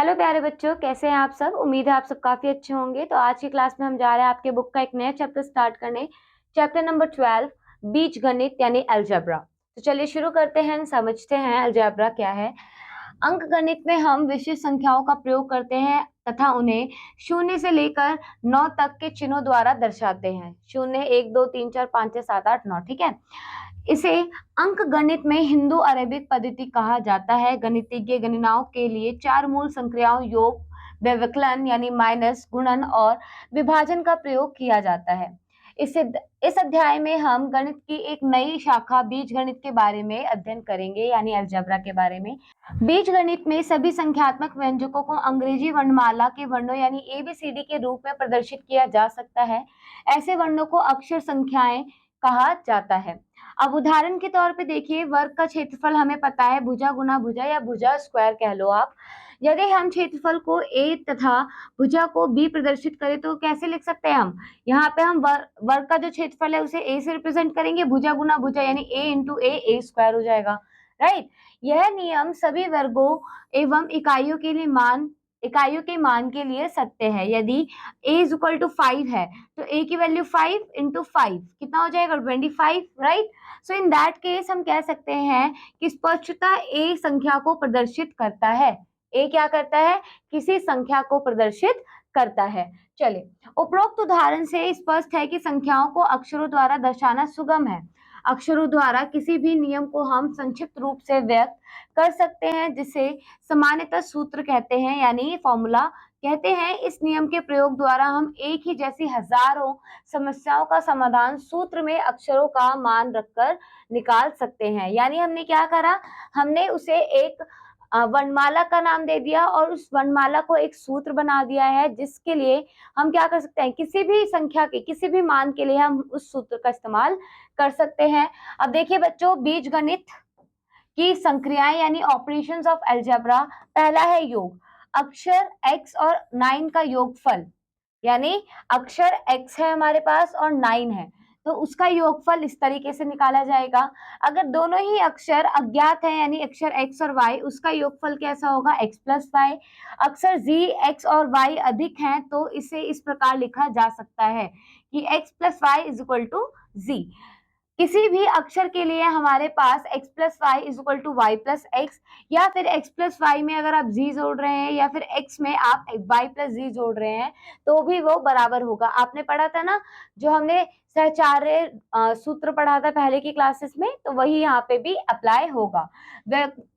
Hello प्यारे बच्चों, कैसे हैं आप सब। उम्मीद है आप सब काफी अच्छे होंगे। तो आज की क्लास में हम जा रहे हैं आपके बुक का एक नया चैप्टर स्टार्ट करने। चैप्टर नंबर 12 बीज गणित यानी अलजेब्रा। तो चलिए शुरू करते हैं, समझते हैं अलजेब्रा क्या है। अंक गणित में हम विशिष्ट संख्याओं का प्रयोग करते हैं तथा उन्हें शून्य से लेकर 9 तक के चिन्हों द्वारा दर्शाते हैं। शून्य, 1, 2, 3, 4, 5, 6, 7, 8, 9। ठीक है। इसे अंक गणित में हिंदू अरेबिक पद्धति कहा जाता है। गणितज्ञ गणनाओं के लिए चार मूल संक्रियाओं योग, व्यवकलन यानी माइनस, गुणन और विभाजन का प्रयोग किया जाता है। इस अध्याय में हम गणित की एक नई शाखा बीज गणित के बारे में अध्ययन करेंगे, यानी अलजेब्रा के बारे में। बीज गणित में सभी संख्यात्मक व्यंजकों को अंग्रेजी वर्णमाला के वर्णों यानी एबीसीडी के रूप में प्रदर्शित किया जा सकता है। ऐसे वर्णों को अक्षर संख्याएं कहा जाता है। अब उदाहरण के तौर पे देखिए, वर्ग का क्षेत्रफल हमें पता है, भुजा गुना भुजा या भुजा स्क्वायर कह लो आप। यदि हम क्षेत्रफल को a तथा भुजा को b प्रदर्शित करें तो कैसे लिख सकते हैं हम। यहाँ पे हम वर्ग का जो क्षेत्रफल है उसे a से रिप्रेजेंट करेंगे, भुजा गुना भुजा यानी a इंटू a स्क्वायर हो जाएगा। राइट। यह नियम सभी वर्गों एवं इकाइयों के मान के लिए सत्य है। यदि a इज इक्वल टू 5 है तो a की वैल्यू 5 इंटू 5 कितना हो जाएगा, 25। Right. So in that case हम कह सकते हैं कि स्पष्टता a संख्या को प्रदर्शित करता है। a क्या करता है, किसी संख्या को प्रदर्शित करता है। चलिए, उपरोक्त उदाहरण से स्पष्ट है कि संख्याओं को अक्षरों द्वारा दर्शाना सुगम है। अक्षरों द्वारा किसी भी नियम को हम संक्षिप्त रूप से व्यक्त कर सकते हैं, जिसे सामान्यतः सूत्र कहते हैं, यानी फॉर्मूला कहते हैं। इस नियम के प्रयोग द्वारा हम एक ही जैसी हजारों समस्याओं का समाधान सूत्र में अक्षरों का मान रखकर निकाल सकते हैं। यानी हमने क्या करा, हमने उसे एक वर्णमाला का नाम दे दिया और उस वर्णमाला को एक सूत्र बना दिया है, जिसके लिए हम क्या कर सकते हैं, किसी भी संख्या के किसी भी मान के लिए हम उस सूत्र का इस्तेमाल कर सकते हैं। अब देखिए बच्चों, बीज गणित की संक्रियाएं यानी ऑपरेशंस ऑफ अलजेब्रा। पहला है योग, अक्षर x और 9 का योगफल, यानी अक्षर x है हमारे पास और 9 है तो उसका योगफल इस तरीके से निकाला जाएगा। अगर दोनों ही अक्षर अज्ञात है यानी अक्षर x और y, उसका योगफल कैसा होगा, x प्लस y। अक्षर z, x और y अधिक हैं तो इसे इस प्रकार लिखा जा सकता है कि x plus y is equal to z। किसी भी अक्षर के लिए हमारे पास x plus Y is equal to Y plus X, या फिर x प्लस वाई में अगर आप z जोड़ रहे हैं या फिर x में आप y प्लस z जोड़ रहे हैं तो भी वो बराबर होगा। आपने पढ़ा था ना, जो हमने सहचार्य सूत्र पढ़ा था पहले की क्लासेस में, तो वही यहाँ पे भी अप्लाई होगा।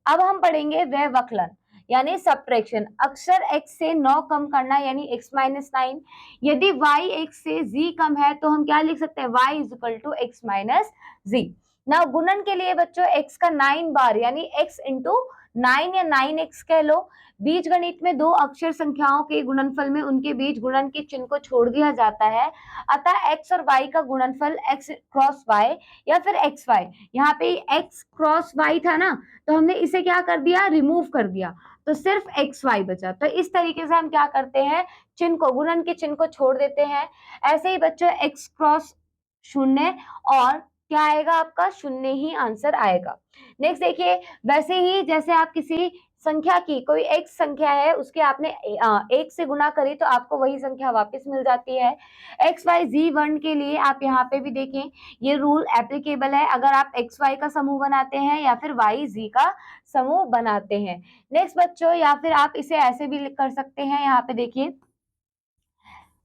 अब हम पढ़ेंगे व्यवकलन यानी सब्ट्रैक्शन। अक्षर x से 9 कम करना यानी x माइनस 9। यदि y x से z कम है तो हम क्या लिख सकते हैं, y is equal to x minus z। ना गुणन के लिए बच्चों x का 9 बार यानी x इंटू 9 या 9x कह लो। बीज गणित में दो अक्षर संख्याओं के गुणनफल में उनके बीच गुणन के चिन्ह को छोड़ दिया जाता है, अतः x और y का गुणनफल x क्रॉस y या फिर xy। यहाँ पे x क्रॉस y था ना, तो हमने इसे क्या कर दिया, रिमूव कर दिया, तो सिर्फ xy बचा। तो इस तरीके से हम क्या करते हैं, चिन्ह को, गुणन के चिन्ह को छोड़ देते हैं। ऐसे ही बच्चों x क्रॉस शून्य और क्या आएगा आपका, शून्य ही आंसर आएगा। नेक्स्ट देखिए, वैसे ही जैसे आप किसी संख्या की, कोई x संख्या है उसके आपने एक से गुना करी तो आपको वही संख्या वापस मिल जाती है। एक्स वाई जी वर्ण के लिए आप यहाँ पे भी देखें, ये रूल एप्लीकेबल है अगर आप एक्स वाई का समूह बनाते हैं या फिर वाई जी का समूह बनाते हैं। नेक्स्ट बच्चों, या फिर आप इसे ऐसे भी कर सकते हैं, यहाँ पे देखिए,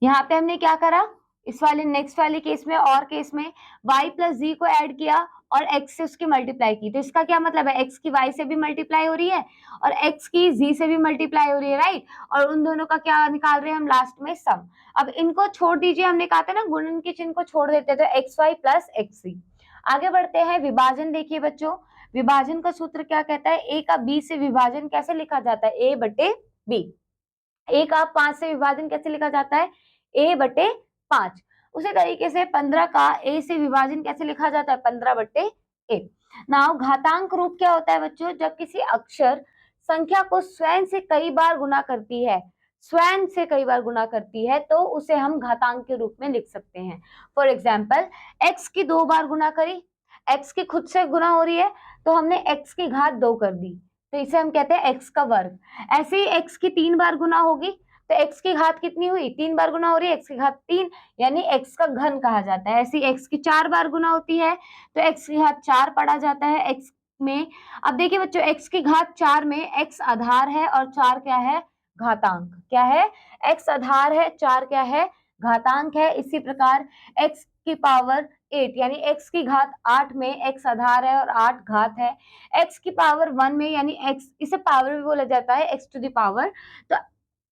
यहाँ पे हमने क्या करा, इस वाले नेक्स्ट वाले केस में और केस में y प्लस जी को ऐड किया और x से उसकी मल्टीप्लाई की, तो इसका क्या मतलब है, x की y से भी मल्टीप्लाई हो रही है और x की z से भी मल्टीप्लाई हो रही है। राइट। और उन दोनों का क्या निकाल रहे हैं हम लास्ट में, सम। अब इनको छोड़ दीजिए, हमने कहा था ना गुणन के चिन्ह को छोड़ देते तो एक्स वाई प्लस एक्स सी। आगे बढ़ते हैं, विभाजन देखिए बच्चों, विभाजन का सूत्र क्या कहता है, a का b से विभाजन कैसे लिखा जाता है, a बटे b। a का 5 से विभाजन कैसे लिखा जाता है, a बटे 5। उसी तरीके से 15 का a से विभाजन कैसे लिखा जाता है, 15 बटे a। नाउ घातांक रूप क्या होता है बच्चों, जब किसी अक्षर संख्या को स्वयं से कई बार गुना करती है, स्वयं से कई बार गुना करती है तो उसे हम घातांक के रूप में लिख सकते हैं। फॉर एग्जाम्पल, x की 2 बार गुना करी, x की खुद से गुना हो रही है तो हमने x की घात 2 कर दी, तो इसे हम कहते हैं x का वर्ग। ऐसे ही x की 3 बार गुना होगी तो x की घात कितनी हुई, 3 बार गुना हो रही है, x की घात 3, यानी x का घन कहा जाता है। ऐसी x की 4 बार गुना होती है तो x की घात 4 पढ़ा जाता है x में। अब देखिए बच्चों, x की घात 4 में x आधार है और 4 क्या है, घातांक। क्या है, x आधार है, 4 क्या है, घातांक है। इसी प्रकार x की पावर 8 यानी x की घात 8 में x आधार है और 8 घात है। x की पावर 1 में यानी x, इसे पावर भी बोला जाता है, x टू द पावर, तो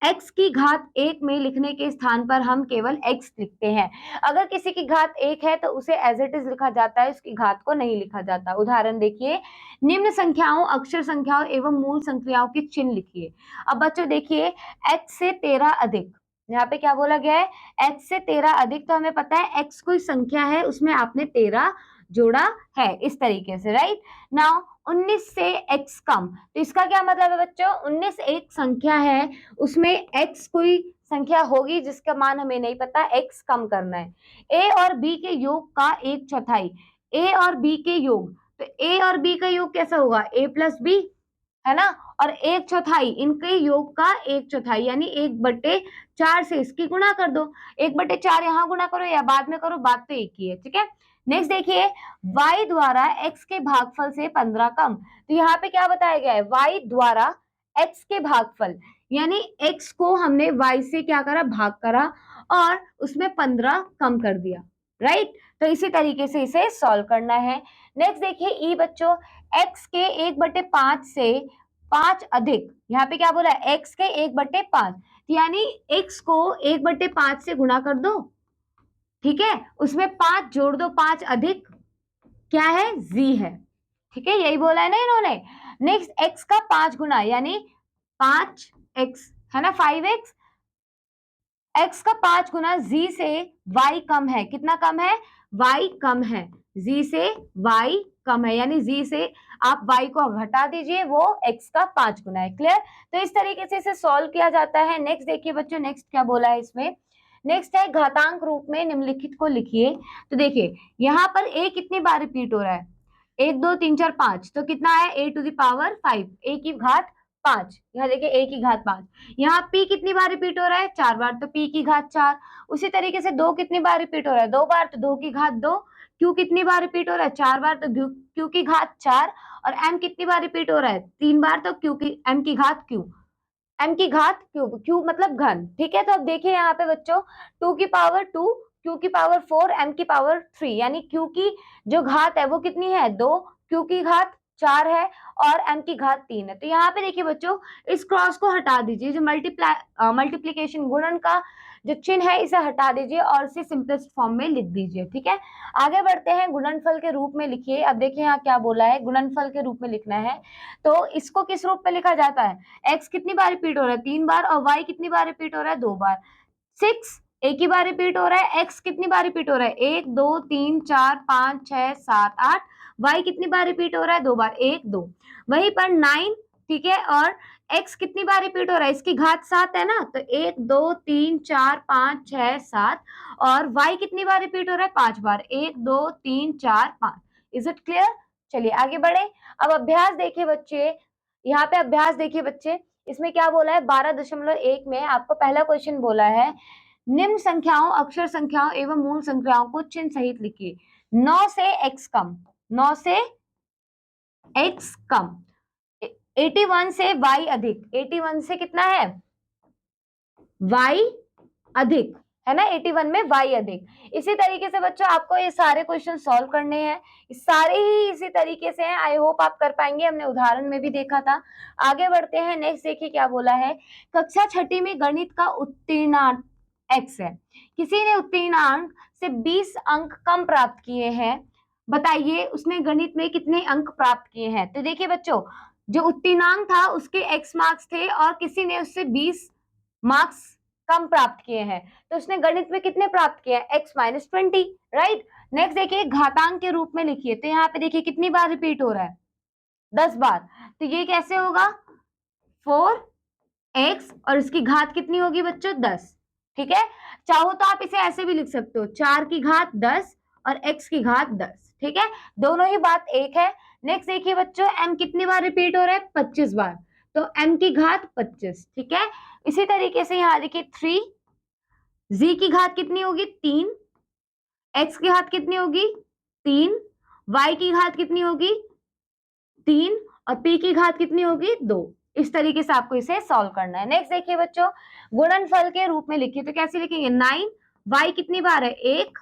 x की घात 1 में लिखने के स्थान पर हम केवल x लिखते हैं। अगर किसी की घात 1 है तो उसे एज इट इज लिखा जाता है, उसकी घात को नहीं लिखा जाता। उदाहरण देखिए, निम्न संख्याओं, अक्षर संख्याओं एवं मूल संख्याओं के चिन्ह लिखिए। अब बच्चों देखिए, x से 13 अधिक, यहाँ पे क्या बोला गया है, x से 13 अधिक, तो हमें पता है x कोई संख्या है, उसमें आपने 13 जोड़ा है, इस तरीके से, राइट। नाउ 19 से x कम, तो इसका क्या मतलब है बच्चों, 19 एक संख्या है, उसमें x कोई संख्या होगी जिसका मान हमें नहीं पता, x कम करना है। a और b के योग का 1/4, a और b के योग, तो a और b का योग कैसा होगा, a प्लस b, है ना, और 1/4 इनके योग का 1/4 यानी 1/4 से इसकी गुणा कर दो। 1/4 यहाँ गुणा करो या बाद में करो, बात तो एक ही है, ठीक है। नेक्स्ट देखिए, y द्वारा x के भागफल से 15 कम, तो यहाँ पे क्या बताया गया है, y द्वारा x के भागफल, यानी x को हमने y से क्या करा, भाग करा और उसमें 15 कम कर दिया, राइट। तो इसी तरीके से इसे सॉल्व करना है। नेक्स्ट देखिए ई बच्चों, x के 1/5 से 5 अधिक, यहाँ पे क्या बोला है, x के 1/5, यानी x को 1/5 से गुणा कर दो, ठीक है, उसमें 5 जोड़ दो, 5 अधिक क्या है, z है, ठीक है, यही बोला है ना इन्होंने। नेक्स्ट x का 5 गुना यानी 5x, है ना, 5x, x का 5 गुना z से y कम है, कितना कम है, y कम है, z से y कम है, यानी z से आप y को घटा दीजिए, वो x का 5 गुना है। क्लियर, तो इस तरीके से इसे सॉल्व किया जाता है। नेक्स्ट देखिए बच्चों, नेक्स्ट क्या बोला है इसमें, नेक्स्ट है घातांक रूप में निम्नलिखित को लिखिए। तो देखिए यहाँ पर a कितनी बार रिपीट हो रहा है, 1 2 3 4 5, तो कितना है, a to the power 5, a की घात 5, यहाँ देखिए a की घात 5। यहाँ p कितनी बार रिपीट हो रहा है, 4 बार, तो p की घात 4। उसी तरीके से 2 कितनी बार रिपीट हो रहा है, 2 बार, तो 2 की घात 2। q कितनी बार रिपीट हो रहा है, 4 बार, तो q की घात 4। और m कितनी बार रिपीट हो रहा है, 3 बार, तो q की m की घात q, m की घात क्यूब, क्यूब मतलब घन, ठीक है। तो अब देखिए यहाँ पे बच्चों, 2 की पावर 2, q की पावर 4, m की पावर 3, यानी q की जो घात है वो कितनी है, 2, q की घात 4 है और m की घात 3 है। तो यहाँ पे देखिए बच्चों, इस क्रॉस को हटा दीजिए, जो मल्टीप्लीकेशन गुणन का जो चिन्ह है इसे हटा दीजिए और इसे सिंपलेस्ट फॉर्म में लिख दीजिए, ठीक है। आगे बढ़ते हैं, गुणनफल के रूप में लिखिए। अब देखिए यहाँ क्या बोला है, गुणनफल के रूप में लिखना है, तो इसको किस रूप में लिखा जाता है, x कितनी बार रिपीट हो रहा है, 3 बार, और y कितनी बार रिपीट हो रहा है, 2 बार। 6 एक ही बार रिपीट हो रहा है, x कितनी बार रिपीट हो रहा है, 1 2 3 4 5 6 7 8, y कितनी बार रिपीट हो रहा है, 2 बार, 1 2। वहीं पर 9, ठीक है, और x कितनी बार रिपीट हो रहा है, इसकी घात 7 है ना, तो 1 2 3 4 5 6 7, और y कितनी बार रिपीट हो रहा है, 5 बार, 1 2 3 4 5। इज इट क्लियर, चलिए आगे बढ़े। अब अभ्यास देखिए बच्चे, यहाँ पे अभ्यास देखिए बच्चे, इसमें क्या बोला है, 12.1 में आपको पहला क्वेश्चन बोला है, निम्न संख्याओं, अक्षर संख्याओं एवं मूल संख्याओं को चिन्ह सहित लिखिए। 9 से x कम, 9 से x कम, 81 से y अधिक, 81 से कितना है, y अधिक, है ना, 81 में y अधिक। इसी तरीके से बच्चों आपको ये सारे क्वेश्चन सॉल्व करने हैं, सारे ही इसी तरीके से हैं, आई होप आप कर पाएंगे, हमने उदाहरण में भी देखा था। आगे बढ़ते हैं, नेक्स्ट देखिए क्या बोला है, कक्षा छठी में गणित का उत्तीर्णांक x है, किसी ने उत्तीर्णांक से 20 अंक कम प्राप्त किए हैं, बताइए उसने गणित में कितने अंक प्राप्त किए हैं। तो देखिए बच्चों, जो उत्तीर्णांक था उसके x मार्क्स थे और किसी ने उससे 20 मार्क्स कम प्राप्त किए हैं, तो उसने गणित में कितने प्राप्त किए हैं, x-20, राइट। नेक्स्ट देखिए, घातांक के रूप में लिखिए, तो यहाँ पे देखिए कितनी बार रिपीट हो रहा है, 10 बार, तो ये कैसे होगा, 4x और इसकी घात कितनी होगी बच्चों, 10, ठीक है। चाहो तो आप इसे ऐसे भी लिख सकते हो, 4 की घात 10 और x की घात 10, ठीक है, दोनों ही बात एक है। नेक्स्ट देखिए बच्चों, m कितनी बार रिपीट हो रहा है? 25 बार, तो m की घात 25, ठीक है। इसी तरीके से यहाँ देखिए 3, z की घात कितनी होगी? 3, x की घात कितनी होगी? 3, y की घात कितनी होगी? 3 और p की घात कितनी होगी? 2। इस तरीके से आपको इसे सॉल्व करना है। नेक्स्ट देखिए बच्चों, गुणनफल के रूप में लिखिए तो कैसे लिखेंगे? 9, y कितनी बार है? 1,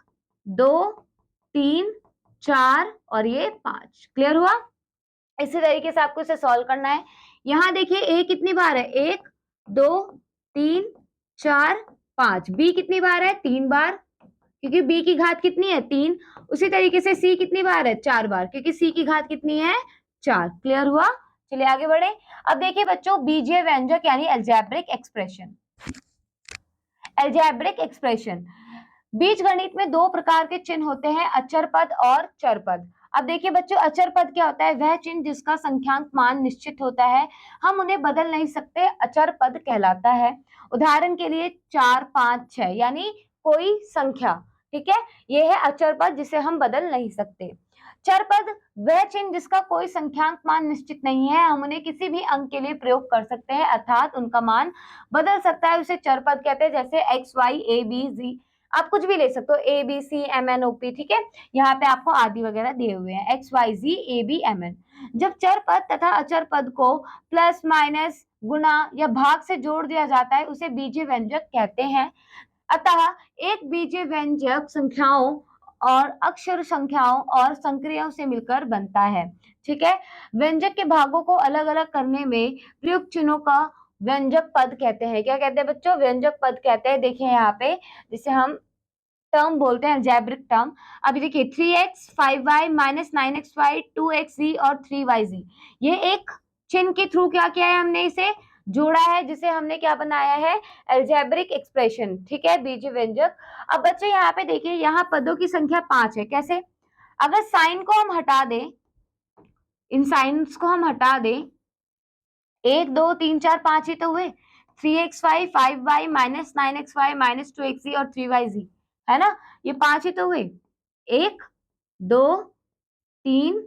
2, 3, 4 और ये 5। क्लियर हुआ? इसी तरीके से आपको इसे सॉल्व करना है। यहाँ देखिए a कितनी बार है? 1, 2, 3, 4, 5। b कितनी बार है? 3 बार, क्योंकि b की घात कितनी है? 3। उसी तरीके से c कितनी बार है? 4 बार, क्योंकि c की घात कितनी है? 4। क्लियर हुआ? चलिए आगे बढ़े। अब देखिए बच्चों, बीजीय व्यंजक यानी अलजेब्रिक एक्सप्रेशन। अलजेब्रिक एक्सप्रेशन, बीज गणित में दो प्रकार के चिन्ह होते हैं, अचर पद और चर पद। अब देखिए बच्चों, अचर पद क्या होता है? वह चिन्ह जिसका संख्यांक मान निश्चित होता है, हम उन्हें बदल नहीं सकते, अचर पद कहलाता है। उदाहरण के लिए 4, 5, 6 यानी कोई संख्या, ठीक है, ये है अचर पद जिसे हम बदल नहीं सकते। चर पद वह चिन्ह जिसका कोई संख्यांक मान निश्चित नहीं है, हम उन्हें किसी भी अंक के लिए प्रयोग कर सकते हैं, अर्थात उनका मान बदल सकता है, उसे चर पद कहते हैं। जैसे X, Y, A, B, G, आप कुछ भी ले सकते हो, A B C M N O P, ठीक है। यहाँ पे आपको आदि वगैरह दिए हुए हैं, X Y G A B M N. जब चर पद तथा अचर पद को प्लस माइनस गुणा या भाग से जोड़ दिया जाता है, उसे बीजीय व्यंजक कहते हैं। अतः एक बीजीय व्यंजक संख्याओं और अक्षर संख्याओं और संक्रियाओं से मिलकर बनता है, ठीक है। व्यंजक के भागों को अलग अलग करने में प्रयुक्त चिन्हों का व्यंजक पद कहते हैं। क्या कहते हैं बच्चों? व्यंजक पद कहते हैं। देखिए यहाँ पे, जिसे हम टर्म बोलते हैं, अलजेब्रिक टर्म। अभी देखिए 3x 5y minus 9xy 2xz और 3yz, ये एक चिन्ह के थ्रू क्या किया है? हमने इसे जोड़ा है, जिसे हमने क्या बनाया है? अलजेब्रिक एक्सप्रेशन, ठीक है, बीजीय व्यंजक। अब बच्चे यहाँ पे देखिए, यहाँ पदों की संख्या 5 है। कैसे? अगर साइन को हम हटा दें, इन साइंस को हम हटा दें, 1, 2, 3, 4, 5 ही तो हुए। 3xy 5y minus 9xy minus 2xz और 3yz, है ना, ये 5 ही तो हुए। 1, 2, 3,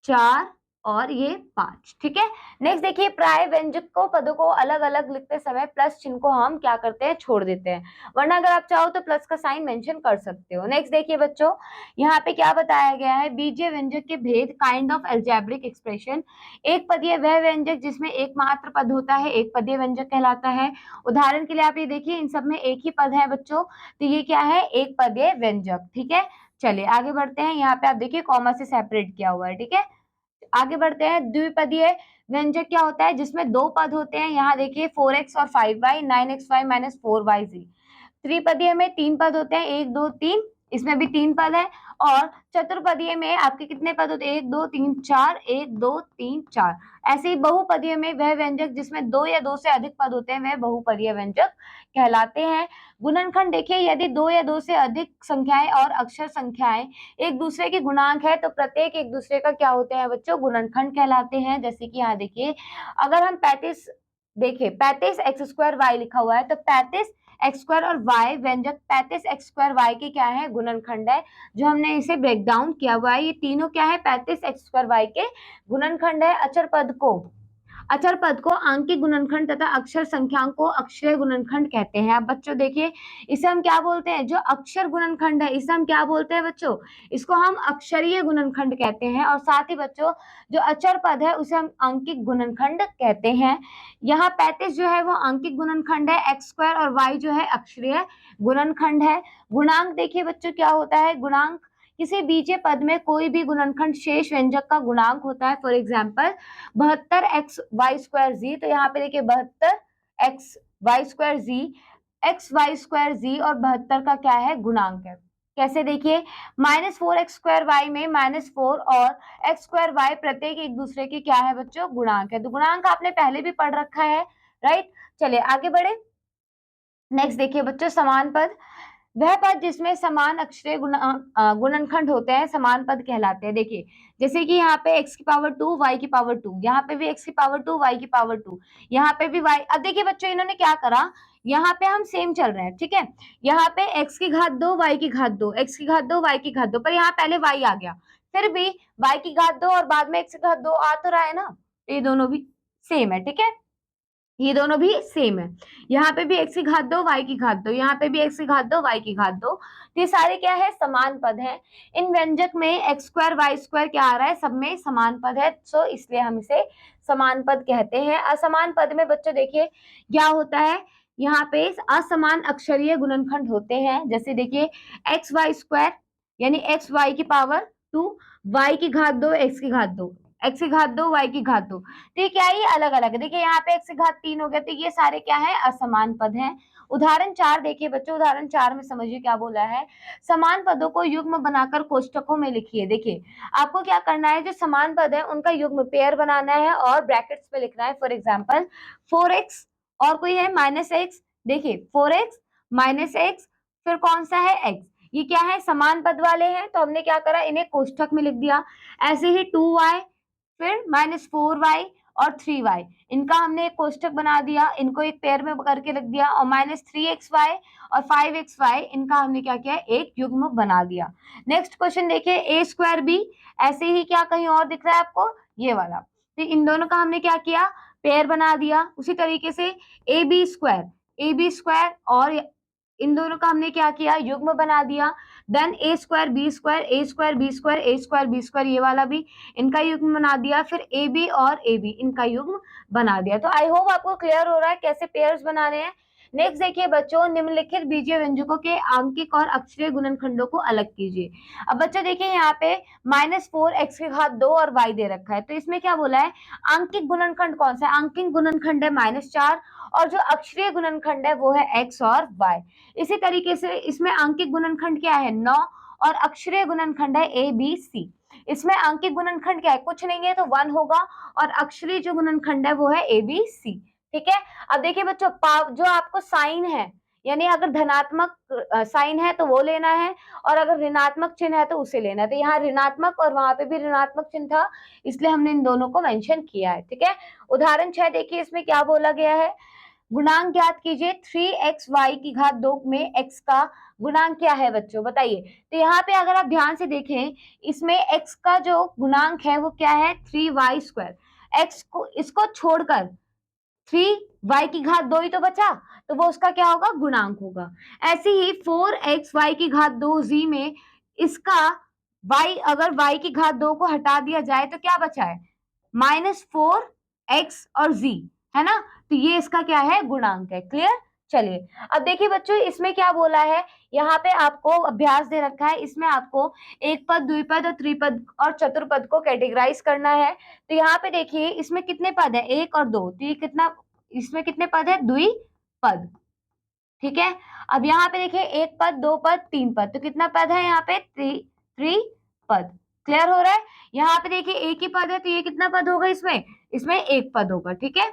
4 और ये 5, ठीक है। नेक्स्ट देखिए, प्राय व्यंजक को पदों को अलग अलग लिखते समय प्लस चिन्ह को हम क्या करते हैं? छोड़ देते हैं, वरना अगर आप चाहो तो प्लस का साइन मेंशन कर सकते हो। नेक्स्ट देखिए बच्चों, यहाँ पे क्या बताया गया है? बीजीय व्यंजक के भेद, काइंड ऑफ अलजेब्रिक एक्सप्रेशन। एक पदीय वह व्यंजक जिसमें एकमात्र पद होता है, एक पदीय व्यंजक कहलाता है। उदाहरण के लिए आप ये देखिए, इन सब में एक ही पद है बच्चों, तो ये क्या है? एक पदीय व्यंजक, ठीक है। चलिए आगे बढ़ते हैं। यहाँ पे आप देखिए कॉमा से सेपरेट किया हुआ है, ठीक है। आगे बढ़ते हैं। द्विपदीय व्यंजक क्या होता है? जिसमें दो पद होते हैं। यहाँ देखिए 4x और 5y 9xy माइनस 4yz। त्रिपदीय में 3 पद होते हैं, 1, 2, 3, इसमें भी 3 पद है। और चतुर्पदीय में आपके कितने पद होते हैं? 1, 2, 3, 4, 1, 2, 3, 4। ऐसे ही बहुपदीय में वह व्यंजक जिसमें 2 या 2 से अधिक पद होते हैं, वह बहुपदीय व्यंजक कहलाते हैं। गुणनखंड देखिए, यदि 2 या 2 से अधिक संख्याएं और अक्षर संख्याएं एक दूसरे के गुणांक है, तो प्रत्येक एक दूसरे का क्या होते हैं बच्चों? गुणनखंड कहलाते हैं। जैसे कि यहाँ देखिए, अगर हम 35 देखिए, 35 एक्स स्क्वायर वाई लिखा हुआ है, तो 35 एक्स स्क्वायर और वाई व्यंजक 35 एक्स स्क्वायर वाई के क्या है? गुणनखंड है। जो हमने इसे ब्रेक डाउन किया हुआ है, ये तीनों क्या है? 35 एक्स स्क्वायर वाई के गुणनखंड है। अचर पद को आंकिक गुणनखंड तथा अक्षर संख्याओं को अक्षरीय गुणनखंड कहते हैं। अब बच्चों देखिए, इसे हम क्या बोलते हैं? जो अक्षर गुणनखंड है, इसे हम क्या बोलते हैं बच्चों? इसको हम अक्षरीय गुणनखंड कहते हैं। और साथ ही बच्चों, जो अचर पद है उसे हम आंकिक गुणनखंड कहते हैं। यहाँ 35 जो है वो आंकिक गुणनखंड है, एक्स स्क्वायर और वाई जो है अक्षरीय गुणनखंड है। गुणांक देखिए बच्चों, क्या होता है? गुणांक किसी बीजीय पद में कोई भी गुणनखंड शेष व्यंजक का गुणांक होता है। For example 72 x y square z, तो यहाँ पे देखिए 72 x y square z, x y square z और 72 का क्या है? गुणांक है। कैसे? देखिए, -4 एक्स स्क्वायर वाई में -4 और एक्स स्क्वायर वाई प्रत्येक एक दूसरे के क्या है बच्चों? गुणांक है। तो गुणांक आपने पहले भी पढ़ रखा है, राइट। चलिए आगे बढ़े। नेक्स्ट देखिए बच्चों, समान पद वह पद जिसमें समान अक्षरीय गुणनखंड होते हैं, समान पद कहलाते हैं। देखिए, जैसे कि यहाँ पे x की पावर 2 y की पावर 2, यहाँ पे भी x की पावर 2 y की पावर 2, यहाँ पे भी y। अब देखिए बच्चों, इन्होंने क्या करा, यहाँ पे हम सेम चल रहे हैं, ठीक है। यहाँ पे x की घात 2 y की घात 2, x की घात 2 y की घात 2, पर यहाँ पहले y आ गया, फिर भी y की घात 2 और बाद में x की घात 2 आ तो रहा है ना, तो ये दोनों भी सेम है, ठीक है, ये दोनों भी सेम है। यहाँ पे भी x की घात 2 y की घात 2, यहाँ पे भी x की घात 2 y की घात 2, तो ये सारे क्या है, समान पद हैं। इन व्यंजक में x स्क्वायर वाई स्क्वायर क्या आ रहा है, सब में समान पद है, सो इसलिए हम इसे समान पद कहते हैं। असमान पद में बच्चों देखिए क्या होता है, यहाँ पे असमान अक्षरीय गुणनखंड होते हैं, जैसे देखिए एक्स वाई स्क्वायर यानी एक्स वाई की पावर 2, वाई की घात 2 एक्स की घात 2, एक्स की घात 2 वाई की घात 2, तो ये क्या है, ये अलग अलग है। देखिए यहाँ पे एक्स की घात 3 हो गया, तो ये सारे क्या है, असमान पद हैं। उदाहरण 4 देखिए बच्चों, उदाहरण 4 में समझिए क्या बोला है, समान पदों को युग्म बनाकर कोष्टकों में लिखिए। देखिए आपको क्या करना है, जो समान पद है उनका युग्म पेयर बनाना है और ब्रैकेट्स में लिखना है। फॉर एग्जाम्पल 4x और कोई है -x, देखिए 4x -x, फिर कौन सा है x, ये क्या है, समान पद वाले हैं, तो हमने क्या करा, इन्हें कोष्ठक में लिख दिया। ऐसे ही 2y फिर -4y और 3y, इनका हमने एक कोष्ठक बना दिया, इनको एक पेयर में करके लिख दिया, और -3xy और 5xy, इनका हमने क्या किया, एक युग्म बना दिया। नेक्स्ट क्वेश्चन देखिए, a स्क्वायर b, ऐसे ही क्या कहीं और दिख रहा है आपको, ये वाला, तो इन दोनों का हमने क्या किया, पेयर बना दिया। उसी तरीके से ए बी स्क्वायर और इन दोनों का हमने क्या किया, युग्म बना दिया। देन ए स्क्वायर बी स्क्वायर, ए स्क्वायर बी स्क्वायर, ए स्क्वायर बी स्क्वायर, ये वाला भी इनका युग्म बना दिया। फिर ए बी और ए बी, इनका युग्म बना दिया। तो आई होप आपको क्लियर हो रहा है कैसे पेयर्स बनाने हैं। नेक्स्ट देखिए बच्चों, निम्नलिखित बीजीय व्यंजकों के आंकिक और अक्षरीय गुणनखंडों को अलग कीजिए। अब बच्चों देखिए यहाँ पे -4x की घात 2 और y दे रखा है, तो इसमें क्या बोला है, आंकिक गुणनखंड कौन सा है, आंकिक गुणनखंड है -4, और जो अक्षरीय गुणनखंड है वो है x और y। इसी तरीके से इसमें आंकिक गुणनखंड क्या है, 9, और अक्षरीय गुणनखंड है a b c। इसमें आंकिक गुणनखंड क्या है, कुछ नहीं है तो 1 होगा, और अक्षरीय जो गुणनखंड है वो है a b c, ठीक है। अब देखिए बच्चों, जो आपको साइन है, यानी अगर धनात्मक साइन है तो वो लेना है, और अगर ऋणात्मक चिन्ह है तो उसे लेना है। तो यहाँ ऋणात्मक और वहां पे भी ऋणात्मक चिन्ह था, इसलिए हमने इन दोनों को मेंशन किया है, ठीक है। उदाहरण 6 देखिए, इसमें क्या बोला गया है, गुणांक ज्ञात कीजिए। 3xy की घात 2 में x का गुणांक क्या है बच्चों, बताइए। तो यहाँ पे अगर आप ध्यान से देखें, इसमें x का जो गुणांक है वो क्या है, 3y स्क्वायर, x को इसको छोड़कर 3y की घात 2 ही तो बचा, तो वो उसका क्या होगा, गुणांक होगा। ऐसे ही 4xy की घात 2 z में इसका y, अगर y की घात 2 को हटा दिया जाए तो क्या बचा है, -4x और z, है ना, तो ये इसका क्या है, गुणांक है। क्लियर। चलिए अब देखिए बच्चों, इसमें क्या बोला है, यहाँ पे आपको अभ्यास दे रखा है, इसमें आपको एक पद, द्विपद और त्रिपद और चतुर्पद को कैटेगराइज करना है। तो यहाँ पे देखिए इसमें कितने पद है, 1 और 2, तो ये कितना, इसमें कितने पद है, द्विपद, ठीक है। अब यहाँ पे देखिए 1 पद, 2 पद, 3 पद, तो कितना पद है यहाँ पे, त्रिपद। क्लियर हो रहा है। यहाँ पे देखिए एक ही पद है, तो ये कितना पद होगा, इसमें एक पद होगा, ठीक है।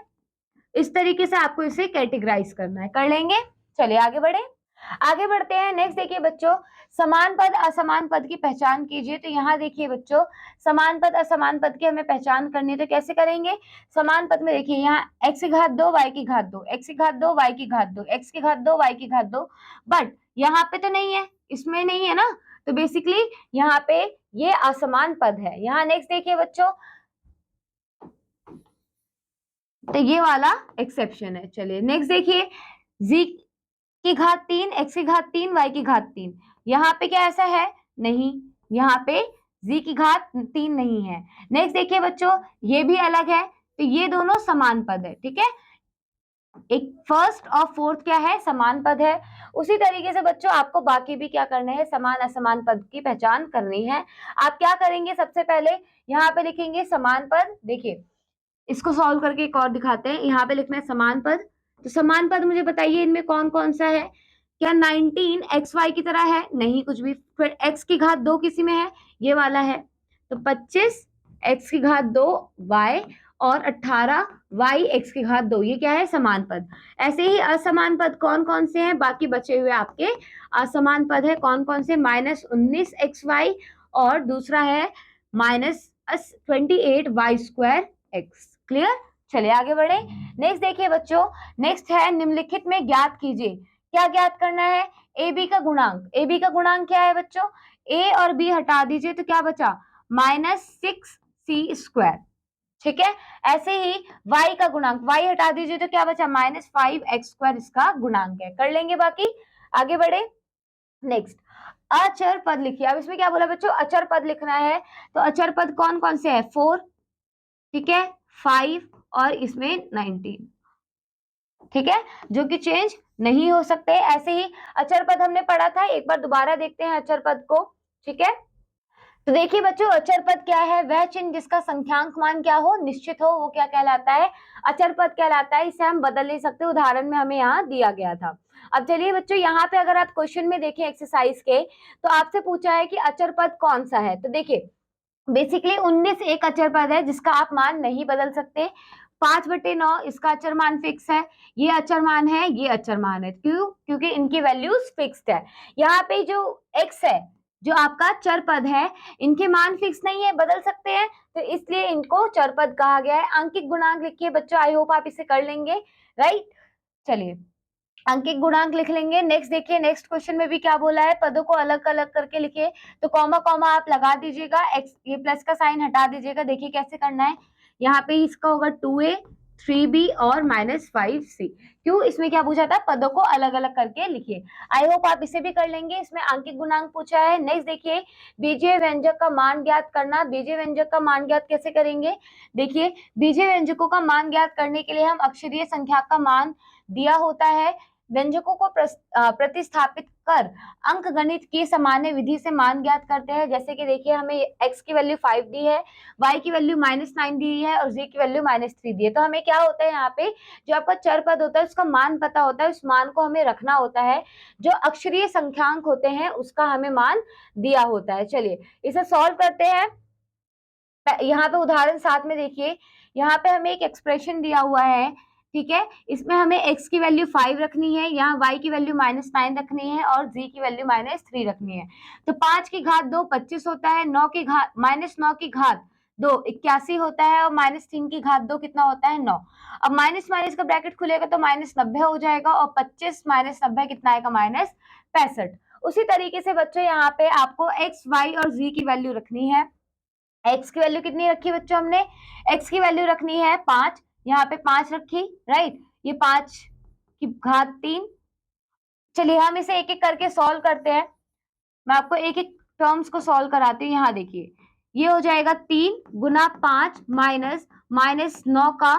इस तरीके से आपको इसे कैटेगराइज करना है, कर लेंगे। चलिए आगे बढ़े, आगे बढ़ते हैं। नेक्स्ट देखिए बच्चों, समान पद असमान पद की पहचान कीजिए। तो यहाँ देखिए बच्चों, समान पद असमान पद की हमें पहचान करनी है, तो कैसे करेंगे, समान पद में देखिए यहाँ x की घात 2 y की घात 2, x की घात 2 y की घात 2, x की घात 2 y की घात 2, बट यहाँ पे तो नहीं है, इसमें नहीं है ना, तो बेसिकली यहाँ पे ये असमान पद है। यहाँ नेक्स्ट देखिए बच्चों, तो ये वाला एक्सेप्शन है। चलिए नेक्स्ट देखिए, z की घात 3, x की घात 3, y की घात 3, यहाँ पे क्या ऐसा है, नहीं, यहाँ पे z की घात 3 नहीं है। नेक्स्ट देखिए बच्चों, ये भी अलग है, तो ये दोनों समान पद है, ठीक है। एक फर्स्ट और फोर्थ क्या है, समान पद है। उसी तरीके से बच्चों आपको बाकी भी क्या करना है, समान असमान पद की पहचान करनी है। आप क्या करेंगे, सबसे पहले यहाँ पे लिखेंगे समान पद। देखिए इसको सॉल्व करके एक और दिखाते हैं। यहाँ पे लिखना है समान पद, तो समान पद मुझे बताइए इनमें कौन कौन सा है, क्या 19 xy की तरह है, नहीं कुछ भी। फिर x की घात 2 किसी में है, ये वाला है, तो 25 x की घात 2 y और 18 y x की घात 2, ये क्या है, समान पद। ऐसे ही असमान पद कौन कौन से हैं, बाकी बचे हुए आपके असमान पद है, कौन कौन से, -19 xy और दूसरा है -28 y स्क्वायर x। क्लियर। चलिए आगे बढ़े। नेक्स्ट देखिए बच्चों, नेक्स्ट है निम्नलिखित में ज्ञात कीजिए। क्या ज्ञात करना है, ए बी का गुणांक। ए बी का गुणांक क्या है बच्चों, ए और बी हटा दीजिए तो क्या बचा, -6c²। ठीक है, ऐसे ही y का गुणांक, y हटा दीजिए तो क्या बचा, -5x² इसका गुणांक है। कर लेंगे बाकी, आगे बढ़े। नेक्स्ट, अचर पद लिखिए। अब इसमें क्या बोला बच्चों, अचर पद लिखना है। तो अचर पद कौन कौन से है, 4, ठीक है, 5 और इसमें 19, ठीक है, जो कि चेंज नहीं हो सकते। ऐसे ही अचर पद हमने पढ़ा था, एक बार दोबारा देखते हैं अचर पद को। ठीक है, तो देखिए बच्चों, अचर पद क्या है, वह चिन्ह जिसका संख्यांक मान क्या हो, निश्चित हो, वो क्या कहलाता है, अचर पद कहलाता है। इसे हम बदल नहीं सकते, उदाहरण में हमें यहाँ दिया गया था। अब चलिए बच्चों, यहाँ पे अगर आप क्वेश्चन में देखें एक्सरसाइज के, तो आपसे पूछा है कि अचर पद कौन सा है। तो देखिए, बेसिकली 19 एक अचर पद है जिसका आप मान नहीं बदल सकते। 5/9 इसका अचर मान फिक्स है, ये अचर मान है, ये अचर मान है। क्यों, क्योंकि इनकी वैल्यूज फिक्स्ड है। यहाँ पे जो x है, जो आपका चर पद है, इनके मान फिक्स नहीं है, बदल सकते हैं, तो इसलिए इनको चर पद कहा गया है। अंकित गुणांक लिखिए बच्चों, आई होप आप इसे कर लेंगे, राइट। चलिए, अंकित गुणांक लिख लेंगे। नेक्स्ट देखिए, नेक्स्ट क्वेश्चन में भी क्या बोला है, पदों को अलग अलग करके लिखिए। तो कॉमा कॉमा आप लगा दीजिएगा, एक्स ये प्लस का साइन हटा दीजिएगा। देखिए कैसे करना है, यहाँ पे इसका होगा 2a 3b और -5c। क्यों, इसमें क्या पूछा था, पदों को अलग अलग करके लिखिए। आई होप आप इसे भी कर लेंगे। इसमें अंकित गुणांक पूछा है। नेक्स्ट देखिए, बीजीय व्यंजक का मान ज्ञात करना। बीजीय व्यंजक का मान ज्ञात कैसे करेंगे, देखिए, बीजीय व्यंजकों का मान ज्ञात करने के लिए हम अक्षरीय संख्या का मान दिया होता है, व्यंजकों को प्रतिस्थापित कर अंक गणित की सामान्य विधि से मान ज्ञात करते हैं। जैसे कि देखिए, हमें x की वैल्यू 5 दी है, y की वैल्यू -9 दी है और z की वैल्यू -3 दी है। तो हमें क्या होता है, यहाँ पे जो आपका चर पद होता है उसका मान पता होता है, उस मान को हमें रखना होता है। जो अक्षरीय संख्यांक होते हैं उसका हमें मान दिया होता है। चलिए इसे सॉल्व करते हैं। यहाँ पे उदाहरण 7 में देखिए, यहाँ पे हमें एक एक्सप्रेशन दिया हुआ है, ठीक है, इसमें हमें x की वैल्यू 5 रखनी है, यहाँ y की वैल्यू -9 रखनी है और z की वैल्यू -3 रखनी है। तो 5 की घात 2 25 होता है, 9 की घात -9 की घात 2 81 होता है और -3 की घात 2 कितना होता है, 9। अब माइनस माइनस का ब्रैकेट खुलेगा तो -90 हो जाएगा और 25 -90 कितना आएगा, -65। उसी तरीके से बच्चों यहाँ पे आपको x, y और z की वैल्यू रखनी है। x की वैल्यू कितनी रखी बच्चों हमने, x की वैल्यू रखनी है 5, यहाँ पे 5 रखी, राइट, ये 5 की घात 3। चलिए हम इसे एक एक करके सॉल्व करते हैं, मैं आपको एक एक टर्म्स को सॉल्व कराती हूँ। यहाँ देखिए, ये हो जाएगा 3 गुना 5 माइनस -9 का